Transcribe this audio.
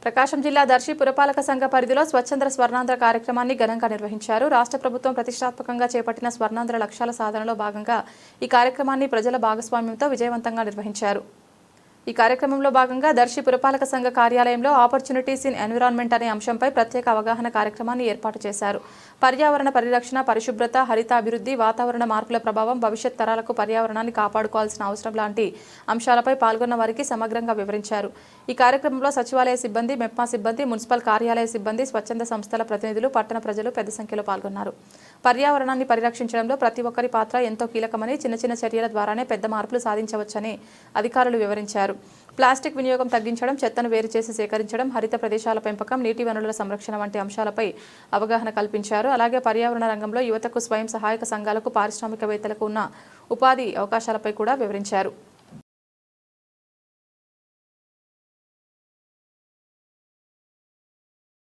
ప్రకాశం జిల్లా దర్శి పురపాలక సంఘ పరిధిలో స్వచ్ఛంద స్వర్ణాంధ్ర కార్యక్రమాన్ని ఘనంగా నిర్వహించారు. రాష్ట్ర ప్రభుత్వం ప్రతిష్టాత్మకంగా చేపట్టిన స్వర్ణాంధ్ర లక్ష్యాల సాధనలో భాగంగా ఈ కార్యక్రమాన్ని ప్రజల భాగస్వామ్యంతో విజయవంతంగా నిర్వహించారు. ఈ కార్యక్రమంలో భాగంగా దర్శి పురపాలక సంఘ కార్యాలయంలో ఆపర్చునిటీస్ ఇన్ ఎన్విరాన్మెంట్ అనే అంశంపై ప్రత్యేక అవగాహన కార్యక్రమాన్ని ఏర్పాటు చేశారు. పర్యావరణ పరిరక్షణ, పరిశుభ్రత, హరిత అభివృద్ధి, వాతావరణ మార్పుల ప్రభావం, భవిష్యత్ తరాలకు పర్యావరణాన్ని కాపాడుకోవాల్సిన అవసరం లాంటి అంశాలపై పాల్గొన్న వారికి సమగ్రంగా వివరించారు. ఈ కార్యక్రమంలో సచివాలయ సిబ్బంది, మెప్మా సిబ్బంది, మున్సిపల్ కార్యాలయ సిబ్బంది, స్వచ్ఛంద సంస్థల ప్రతినిధులు, పట్టణ ప్రజలు పెద్ద సంఖ్యలో పాల్గొన్నారు. పర్యావరణాన్ని పరిరక్షించడంలో ప్రతి ఒక్కరి పాత్ర ఎంతో కీలకమని, చిన్న చిన్న చర్యల ద్వారానే పెద్ద మార్పులు సాధించవచ్చని అధికారులు వివరించారు. ప్లాస్టిక్ వినియోగం తగ్గించడం, చెత్తను వేరు చేసి సేకరించడం, హరిత ప్రదేశాల పెంపకం, నీటి వనరుల సంరక్షణ వంటి అంశాలపై అవగాహన కల్పించారు. అలాగే పర్యావరణ రంగంలో యువతకు, స్వయం సహాయక సంఘాలకు, పారిశ్రామికవేత్తలకు ఉన్న ఉపాధి అవకాశాలపై కూడా వివరించారు.